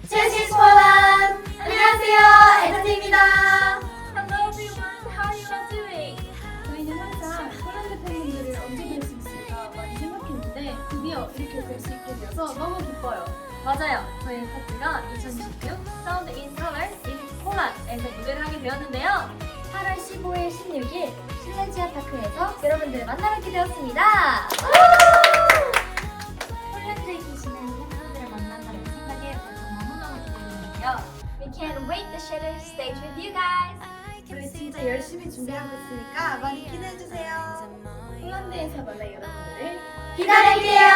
This is Poland! 안녕하세요, 에너지입니다. Hello everyone, how are you all doing? 저희는 항상 폴란드 팬분들을 언제 뵐 수 있을까 많이 생각했는데 드디어 이렇게 뵐 수 있게 되어서 너무 기뻐요. 맞아요. 저희 파트가 2019 Sound in Colors in Poland에서 무대를 하게 되었는데요. 8월 15일, 16일 실내지하 파크에서 여러분들을 만나뵙게 되었습니다. 폴란드에 계시는 팬분들을 만난다는 생각에 벌써 너무너무 기대되는데요. We can't wait to share the stage with you guys. 저희 진짜 열심히 준비하고 있으니까 많이 기대해주세요. 폴란드에서 만날 여러분들을 기다릴게요.